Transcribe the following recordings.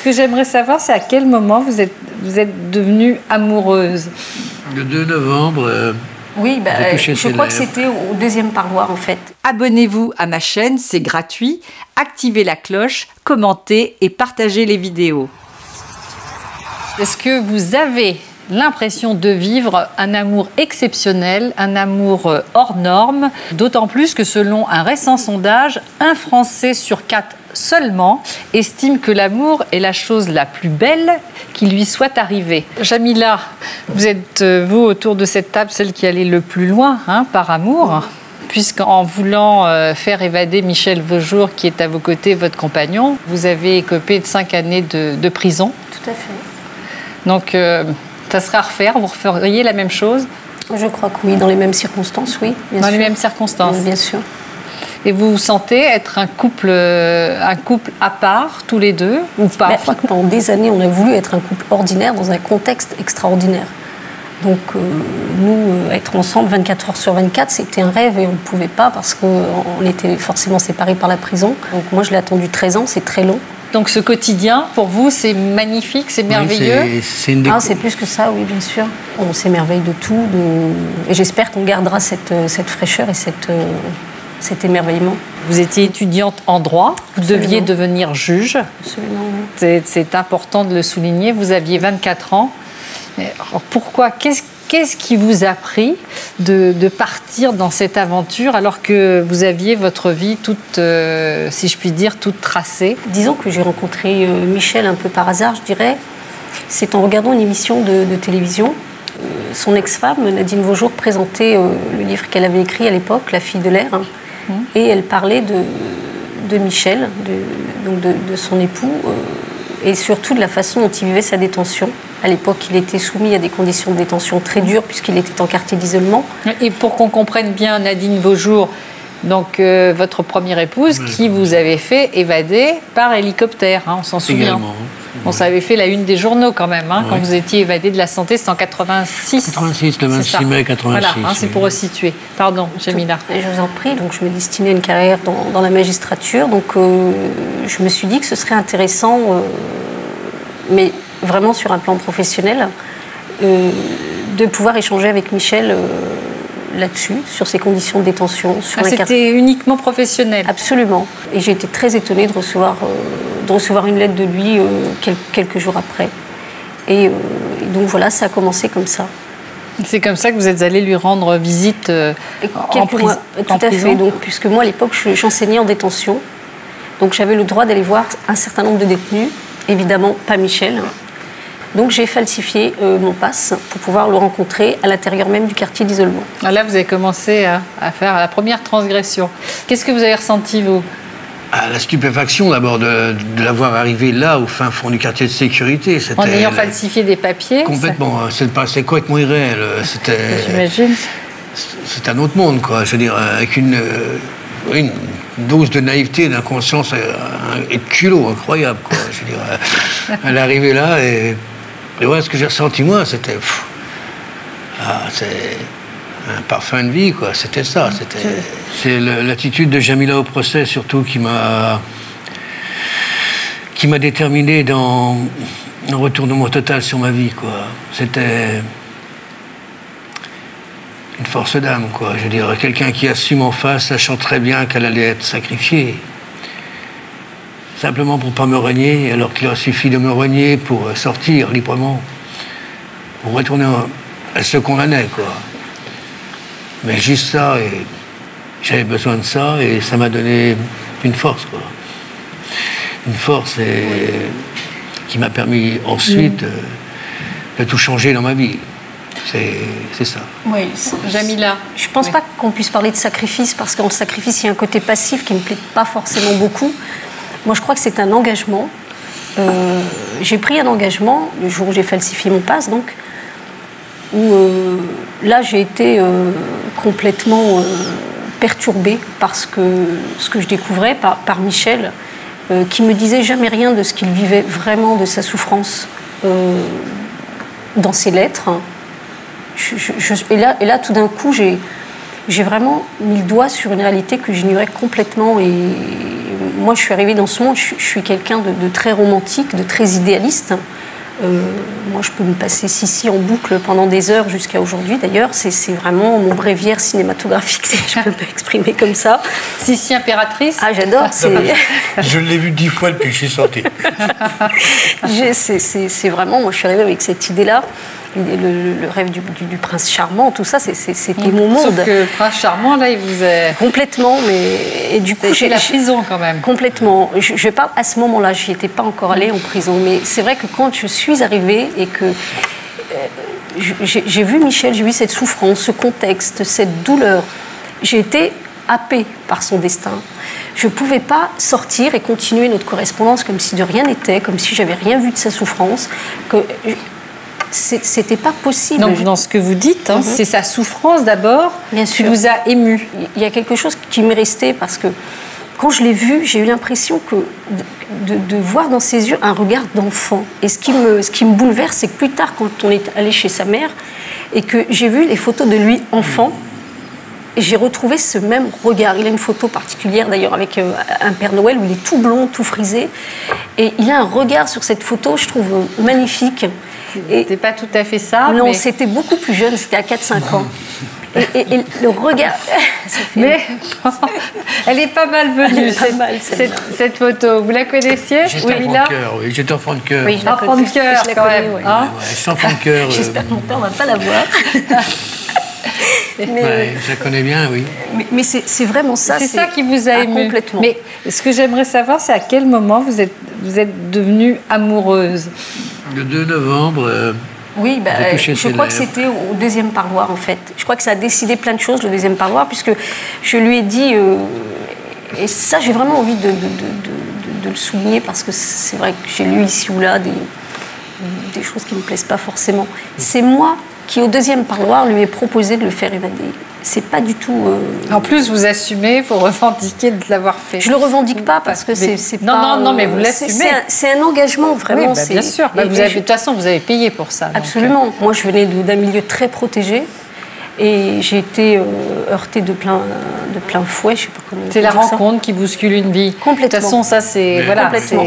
Ce que j'aimerais savoir, c'est à quel moment vous êtes devenue amoureuse. Le 2 novembre, oui, je crois que c'était au deuxième parloir, en fait. Abonnez-vous à ma chaîne, c'est gratuit. Activez la cloche, commentez et partagez les vidéos. Est-ce que vous avez l'impression de vivre un amour exceptionnel, un amour hors norme, d'autant plus que selon un récent sondage, 1 Français sur 4 seulement estime que l'amour est la chose la plus belle qui lui soit arrivée. Jamila, vous êtes, vous, autour de cette table, celle qui allait le plus loin par amour, puisqu'en voulant faire évader Michel Vaujour, qui est à vos côtés, votre compagnon, vous avez écopé de 5 années de prison. Tout à fait. Donc, ça serait à refaire, vous referiez la même chose? Je crois que oui, dans les mêmes circonstances, oui. Dans les mêmes circonstances? Bien sûr. Et vous vous sentez être un couple à part, tous les deux, ou pas? Je crois que pendant des années, on a voulu être un couple ordinaire dans un contexte extraordinaire. Donc, nous, être ensemble 24 heures sur 24, c'était un rêve et on ne pouvait pas parce qu'on était forcément séparés par la prison. Donc, moi, je l'ai attendu 13 ans, c'est très long. Donc, ce quotidien, pour vous, c'est magnifique, c'est merveilleux? Oui, c'est plus que ça, oui, bien sûr. On s'émerveille de tout. Et j'espère qu'on gardera cette fraîcheur et cet émerveillement. Vous étiez étudiante en droit, vous Absolument. deviez devenir juge. Absolument, oui. C'est important de le souligner. Vous aviez 24 ans. Alors pourquoi? Qu'est-ce qui vous a pris de partir dans cette aventure alors que vous aviez votre vie toute, si je puis dire, toute tracée? Disons que j'ai rencontré Michel un peu par hasard, je dirais. C'est en regardant une émission de télévision. Son ex-femme, Nadine Vaujour, présentait le livre qu'elle avait écrit à l'époque, La fille de l'air. Et elle parlait de Michel, de son époux, et surtout de la façon dont il vivait sa détention. À l'époque, il était soumis à des conditions de détention très dures puisqu'il était en quartier d'isolement. Et pour qu'on comprenne bien, Nadine Vaujour, donc votre première épouse, qui vous avait fait évader par hélicoptère, on s'en souvient. Également. Bon, ça avait fait la une des journaux quand même, quand vous étiez évadé de la santé, c'était en 86. 86, le 26 mai 86. Voilà, c'est pour resituer. Pardon, Jamila. Je vous en prie, donc je me destinais à une carrière dans la magistrature, donc je me suis dit que ce serait intéressant, mais vraiment sur un plan professionnel, de pouvoir échanger avec Michel là-dessus, sur ses conditions de détention. C'était uniquement professionnel? Absolument. Et j'ai été très étonnée de recevoir une lettre de lui quelques jours après. Et donc voilà, ça a commencé comme ça. C'est comme ça que vous êtes allé lui rendre visite en prison? Tout à fait. Donc, puisque moi, à l'époque, j'enseignais en détention. Donc j'avais le droit d'aller voir un certain nombre de détenus. Évidemment, pas Michel. Donc j'ai falsifié mon passe pour pouvoir le rencontrer à l'intérieur même du quartier d'isolement. Là, vous avez commencé à faire la première transgression. Qu'est-ce que vous avez ressenti, vous? La stupéfaction d'abord de l'avoir arrivé là, au fin fond du quartier de sécurité. En ayant falsifié des papiers? Complètement. C'est complètement irréel. J'imagine. C'est un autre monde, quoi. Je veux dire, avec une dose de naïveté, d'inconscience et de culot incroyable, quoi. Je veux dire, elle est arrivée là et voilà ce que j'ai ressenti moi, c'était c'est un parfum de vie, quoi. C'était ça. C'est l'attitude de Jamila au procès surtout qui m'a déterminé dans un retournement total sur ma vie, quoi. C'était une force d'âme, quoi. Je veux dire, quelqu'un qui assume en face, sachant très bien qu'elle allait être sacrifiée. Simplement pour ne pas me renier, alors qu'il a suffi de me renier pour sortir librement, pour retourner à ce qu'on en est, quoi. Mais juste ça, et j'avais besoin de ça, et ça m'a donné une force, quoi. Une force qui m'a permis ensuite de tout changer dans ma vie. C'est ça. Oui, Jamila. Je ne pense pas qu'on puisse parler de sacrifice, parce qu'en sacrifice, il y a un côté passif qui ne me plaît pas forcément beaucoup. Moi, je crois que c'est un engagement. J'ai pris un engagement le jour où j'ai falsifié mon passe, donc, où là, j'ai été complètement perturbée par ce que je découvrais, par Michel, qui me disait jamais rien de ce qu'il vivait vraiment, de sa souffrance dans ses lettres. Et là, tout d'un coup, j'ai vraiment mis le doigt sur une réalité que j'ignorais complètement. Et moi, je suis arrivée dans ce monde, je suis quelqu'un de très romantique, de très idéaliste. Moi, je peux me passer Sissi en boucle pendant des heures jusqu'à aujourd'hui. D'ailleurs, c'est vraiment mon bréviaire cinématographique, si je peux m'exprimer comme ça. Sissi impératrice. Ah, j'adore. Je l'ai vu 10 fois depuis que je suis sortie. C'est vraiment, moi, je suis arrivée avec cette idée-là. Le rêve du prince charmant, tout ça, c'était mon monde. Sauf que le prince charmant, là, il vous est... Complètement, mais... Et du coup, c'est la prison, quand même. Complètement. Je parle à ce moment-là, je n'y étais pas encore allée en prison, mais c'est vrai que quand je suis arrivée et que j'ai vu Michel, j'ai vu cette souffrance, ce contexte, cette douleur, j'ai été happée par son destin. Je ne pouvais pas sortir et continuer notre correspondance comme si de rien n'était, comme si j'avais rien vu de sa souffrance, c'était pas possible. Donc, dans ce que vous dites, hein, c'est sa souffrance d'abord qui vous a ému. Il y a quelque chose qui m'est resté parce que quand je l'ai vu, j'ai eu l'impression que de voir dans ses yeux un regard d'enfant. Et ce qui me bouleverse, c'est que plus tard, quand on est allé chez sa mère et que j'ai vu les photos de lui enfant, j'ai retrouvé ce même regard. Il a une photo particulière d'ailleurs avec un Père Noël où il est tout blond, tout frisé. Et il a un regard sur cette photo, je trouve magnifique. C'était pas tout à fait ça. Non, mais... c'était beaucoup plus jeune, c'était à 4-5 ans. Et le regard... Mais elle est pas mal venue, cette photo. Vous la connaissiez? J'étais enfant de cœur, oui. J'étais enfant de cœur. Oui, enfant de cœur, quand même. Oui. Hein, j'étais enfant de cœur. J'espère que mon père ne va pas la voir. Je la connais bien, oui. Mais c'est vraiment ça. C'est ça qui vous a ému. Complètement. Mais ce que j'aimerais savoir, c'est à quel moment vous êtes devenue amoureuse? Le 2 novembre... Oui, je crois que c'était au deuxième parloir, en fait. Je crois que ça a décidé plein de choses, le deuxième parloir, puisque je lui ai dit... et ça, j'ai vraiment envie de le souligner, parce que c'est vrai que j'ai lu ici ou là des choses qui ne me plaisent pas forcément. C'est moi qui, au deuxième parloir, lui ai proposé de le faire évader. C'est pas du tout... En plus, vous assumez, vous revendiquez de l'avoir fait. Je le revendique pas parce que c'est pas... Non, mais vous l'assumez. C'est un engagement, vraiment. Oui, bien sûr. De toute façon, vous avez payé pour ça. Absolument. Donc... Moi, je venais d'un milieu très protégé et j'ai été heurtée de plein fouet. Je sais pas comment c'est la rencontre qui bouscule une vie. Complètement. De toute façon, ça, c'est... Voilà, complètement.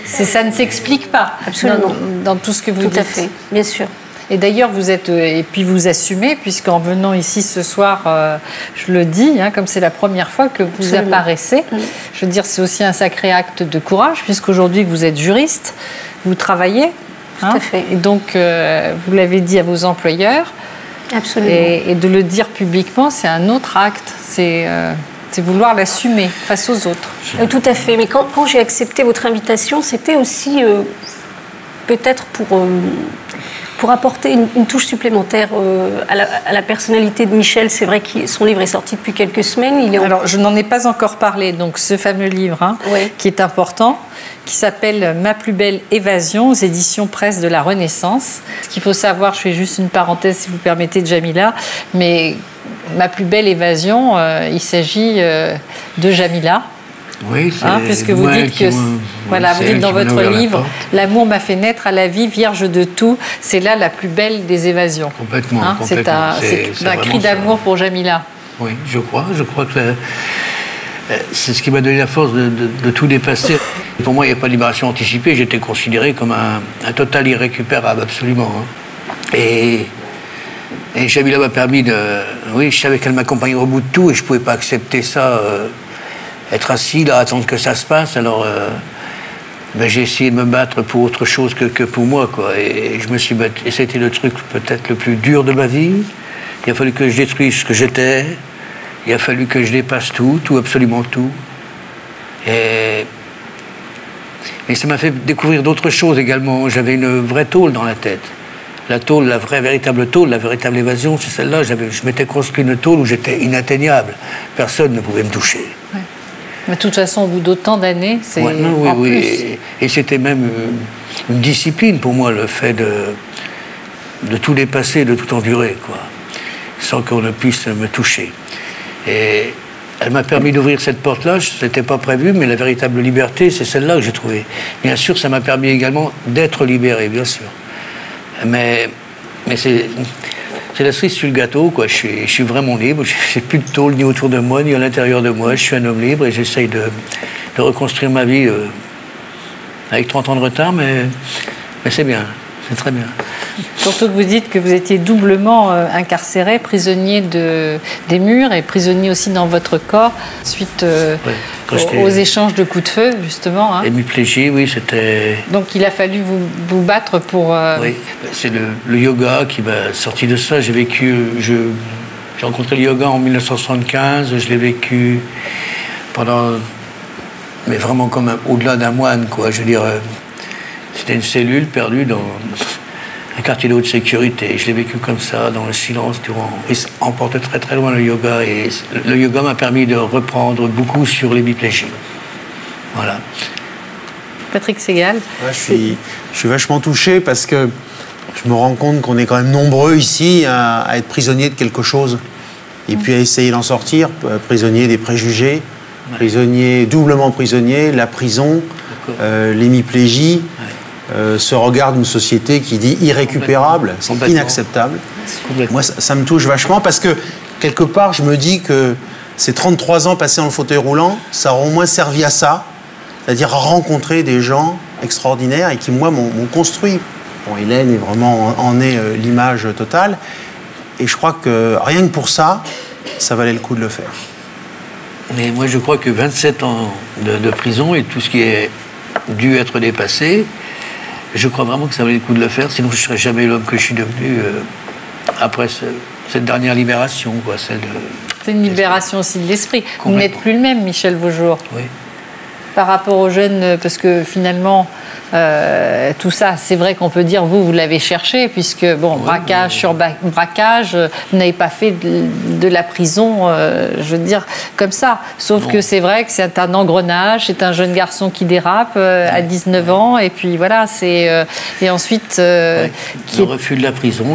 Ça ne s'explique pas. Absolument. Dans tout ce que vous dites. Tout à fait, bien sûr. Et d'ailleurs, vous êtes, et puis vous assumez, puisqu'en venant ici ce soir, je le dis, hein, comme c'est la première fois que vous apparaissez, je veux dire, c'est aussi un sacré acte de courage, puisqu'aujourd'hui vous êtes juriste, vous travaillez. Tout à fait. Et donc, vous l'avez dit à vos employeurs. Absolument. Et de le dire publiquement, c'est un autre acte. C'est vouloir l'assumer face aux autres. Tout à fait. Mais quand j'ai accepté votre invitation, c'était aussi peut-être pour apporter une touche supplémentaire à la personnalité de Michel. C'est vrai que son livre est sorti depuis quelques semaines. Alors, je n'en ai pas encore parlé. Donc, ce fameux livre, qui est important, qui s'appelle « Ma plus belle évasion » aux éditions Presse de la Renaissance. Ce qu'il faut savoir, je fais juste une parenthèse, si vous permettez, de Jamila, mais « Ma plus belle évasion », il s'agit de Jamila. Oui, puisque vous dites que, voilà, vous dites dans votre livre, l'amour m'a fait naître à la vie vierge de tout. C'est là la plus belle des évasions. Complètement. C'est un cri d'amour pour Jamila. Oui, je crois que c'est ce qui m'a donné la force de tout dépasser. Pour moi, il n'y a pas de libération anticipée. J'étais considéré comme un total irrécupérable, absolument. Et Jamila m'a permis de... Oui, je savais qu'elle m'accompagnerait au bout de tout et je ne pouvais pas accepter ça... être assis là, attendre que ça se passe, alors j'ai essayé de me battre pour autre chose que pour moi, quoi. Et je me suis battu. Et c'était le truc peut-être le plus dur de ma vie. Il a fallu que je détruise ce que j'étais. Il a fallu que je dépasse tout, absolument tout. Et ça m'a fait découvrir d'autres choses également. J'avais une vraie tôle dans la tête. La tôle, la vraie, véritable tôle, la véritable évasion, c'est celle-là. Je m'étais construit une tôle où j'étais inatteignable. Personne ne pouvait me toucher. Ouais. Mais de toute façon, au bout d'autant d'années, c'est oui. Et c'était même une discipline pour moi, le fait de tout dépasser, de tout endurer, quoi, sans qu'on ne puisse me toucher. Et elle m'a permis d'ouvrir cette porte-là, ce n'était pas prévu, mais la véritable liberté, c'est celle-là que j'ai trouvée. Bien sûr, ça m'a permis également d'être libéré, bien sûr. Mais c'est la cerise sur le gâteau, quoi. Je suis vraiment libre. Je n'ai plus de tôle ni autour de moi, ni à l'intérieur de moi. Je suis un homme libre et j'essaye de reconstruire ma vie avec 30 ans de retard, mais c'est bien. C'est très bien. Surtout que vous dites que vous étiez doublement incarcéré, prisonnier des murs et prisonnier aussi dans votre corps, suite aux échanges de coups de feu, justement. Hein. Hémiplégie, oui, c'était... Donc il a fallu vous battre pour... Oui, c'est le yoga qui m'a sorti de ça. J'ai rencontré le yoga en 1975, je l'ai vécu pendant... Mais vraiment comme au-delà d'un moine, quoi. Je veux dire... C'était une cellule perdue dans un quartier de haute sécurité. Je l'ai vécu comme ça, dans le silence, il emportait très très loin le yoga. Et le yoga m'a permis de reprendre beaucoup sur l'hémiplégie. Voilà. Patrick Segal. Ouais, je suis vachement touché parce que je me rends compte qu'on est quand même nombreux ici à être prisonniers de quelque chose. Et puis à essayer d'en sortir, prisonnier des préjugés, doublement prisonnier, la prison, l'hémiplégie. Ce regard d'une société qui dit irrécupérable, c'est inacceptable. Moi, ça me touche vachement parce que, quelque part, je me dis que ces 33 ans passés dans le fauteuil roulant, ça aura au moins servi à ça, c'est-à-dire à rencontrer des gens extraordinaires et qui, moi, m'ont construit. Bon, Hélène en est l'image totale. Et je crois que rien que pour ça, ça valait le coup de le faire. Mais moi, je crois que 27 ans de prison et tout ce qui est dû être dépassé, je crois vraiment que ça valait le coup de le faire, sinon je ne serais jamais l'homme que je suis devenu après cette dernière libération, quoi, celle de... C'est une libération aussi de l'esprit. Vous n'êtes plus le même, Michel Vaujour. Oui. Par rapport aux jeunes, parce que finalement, tout ça, c'est vrai qu'on peut dire, vous l'avez cherché, puisque, bon, braquage sur braquage, vous n'avez pas fait de la prison, je veux dire, comme ça. Sauf que c'est vrai que c'est un engrenage, c'est un jeune garçon qui dérape à 19 ans, et puis voilà, c'est... et ensuite... Le refus de la prison,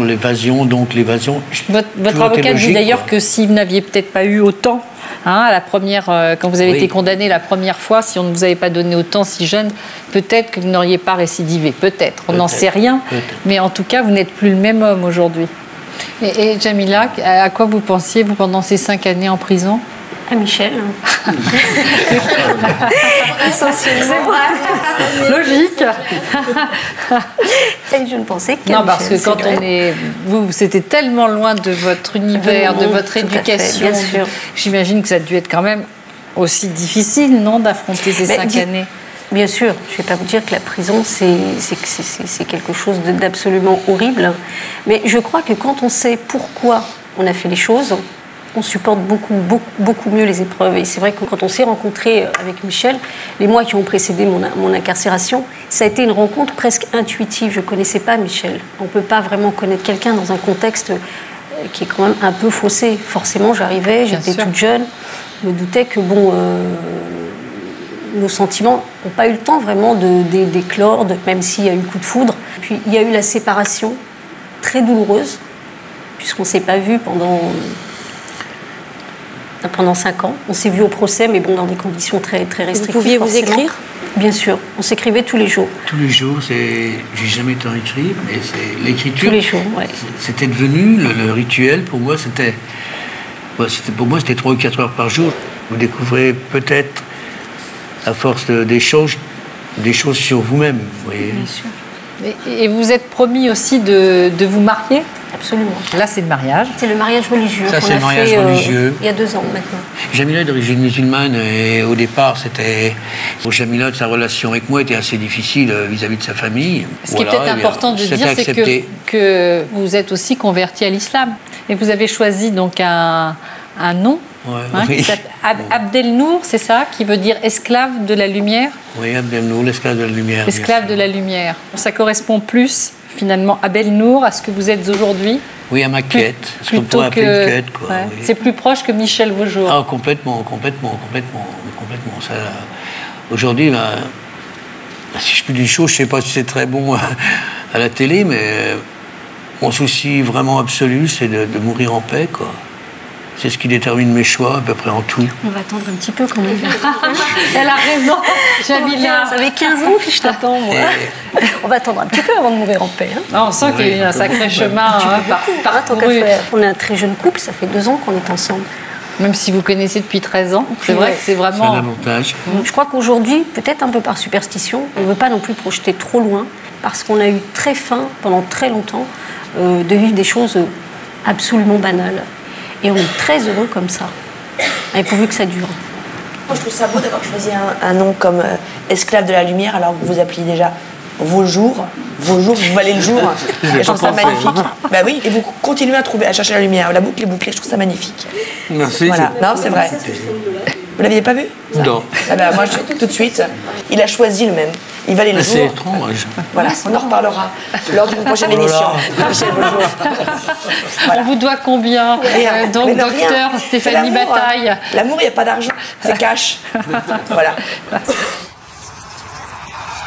l'évasion, donc l'évasion... Votre avocat dit d'ailleurs que si vous n'aviez peut-être pas eu autant... à la première, quand vous avez été condamné la première fois, si on ne vous avait pas donné autant si jeune, peut-être que vous n'auriez pas récidivé. Peut-être, on n'en sait rien. Mais en tout cas, vous n'êtes plus le même homme aujourd'hui. Et Jamila, à quoi vous pensiez, vous, pendant ces 5 années en prison? À Michel. Essentiellement. Logique. Et je ne pensais qu'à Non, parce Michel, que quand on est... Vous, c'était tellement loin de votre univers, de votre éducation. Bien sûr. J'imagine que ça a dû être quand même aussi difficile, non, d'affronter ces 5 années. Bien sûr, je ne vais pas vous dire que la prison, c'est quelque chose d'absolument horrible. Mais je crois que quand on sait pourquoi on a fait les choses, on supporte beaucoup mieux les épreuves. Et c'est vrai que quand on s'est rencontré avec Michel, les mois qui ont précédé mon incarcération, ça a été une rencontre presque intuitive. Je ne connaissais pas Michel. On ne peut pas vraiment connaître quelqu'un dans un contexte qui est quand même un peu faussé. Forcément, j'arrivais, j'étais toute jeune. Je me doutais que, nos sentiments n'ont pas eu le temps vraiment d'éclore, même s'il y a eu coup de foudre. Puis il y a eu la séparation très douloureuse, puisqu'on ne s'est pas vu pendant 5 ans. On s'est vu au procès, mais dans des conditions très, très restrictives. Vous pouviez vous écrire? Bien sûr, on s'écrivait tous les jours. Tous les jours, j'ai jamais tant écrit, mais c'est l'écriture. Tous les jours, oui. C'était devenu le rituel. Pour moi, c'était 3 ou 4 heures par jour. Vous découvrez peut-être, à force des choses sur vous-même. Vous voyez. Bien sûr. Et vous êtes promis aussi de vous marier? Absolument. Là, c'est le mariage. C'est le mariage religieux. Ça, c'est le mariage religieux. Il y a 2 ans maintenant. Jamila est d'origine musulmane et au départ, pour Jamila, sa relation avec moi était assez difficile vis-à-vis de sa famille. Ce qui est peut-être important de dire, c'est que vous êtes aussi converti à l'islam. Et vous avez choisi donc un nom. Oui. Abdelnour, c'est ça, qui veut dire esclave de la lumière? Oui, Abdelnour, l'esclave de la lumière. Esclave de la lumière. Ça correspond plus, finalement, Abdelnour, à ce que vous êtes aujourd'hui? Oui, à ma quête. Ce qu'on pourrait appeler une quête, quoi. Ouais. Oui. C'est plus proche que Michel Vaujour. Ah, complètement. Ça, aujourd'hui, si je peux dire une chose, je ne sais pas si c'est très bon à la télé, mais mon souci vraiment absolu, c'est de mourir en paix, quoi. C'est ce qui détermine mes choix, à peu près en tout. On va attendre un petit peu quand même. Elle a raison, Jamila. Ça fait 15 ans que je t'attends, moi. On va attendre un petit peu avant de mourir en paix. Hein. Non, on sent qu'il y a eu un sacré chemin parcouru. On est un très jeune couple, ça fait 2 ans qu'on est ensemble. Même si vous connaissez depuis 13 ans, c'est vrai que c'est C'est vraiment... un avantage. Je crois qu'aujourd'hui, peut-être un peu par superstition, on ne veut pas non plus projeter trop loin, parce qu'on a eu très faim pendant très longtemps de vivre des choses absolument banales. Et on est très heureux comme ça, et pourvu que ça dure. Moi, je trouve ça beau d'avoir choisi un nom comme Esclave de la Lumière, alors que vous appeliez déjà vos jours, vous valez le jour. Et je trouve ça magnifique. Bah oui, et vous continuez à chercher la lumière. La boucle est bouclée, je trouve ça magnifique. Merci. Voilà. Non, c'est vrai. Vous l'aviez pas vu? Non. Ah bah, moi, tout de suite, il a choisi le même. Il valait le C'est jour. étrange. Voilà, on en reparlera lors d'une prochaine émission. Michel Beaujour. On vous doit combien donc, Mais de docteur rien. Stéphanie L'amour, hein. Bataille. L'amour, il n'y a pas d'argent, c'est cash. Voilà.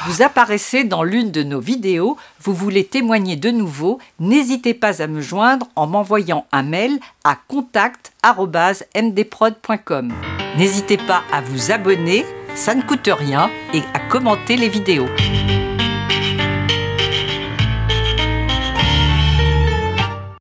Vous apparaissez dans l'une de nos vidéos, vous voulez témoigner de nouveau, n'hésitez pas à me joindre en m'envoyant un mail à contact@mdprod.com. N'hésitez pas à vous abonner, ça ne coûte rien, et à commenter les vidéos.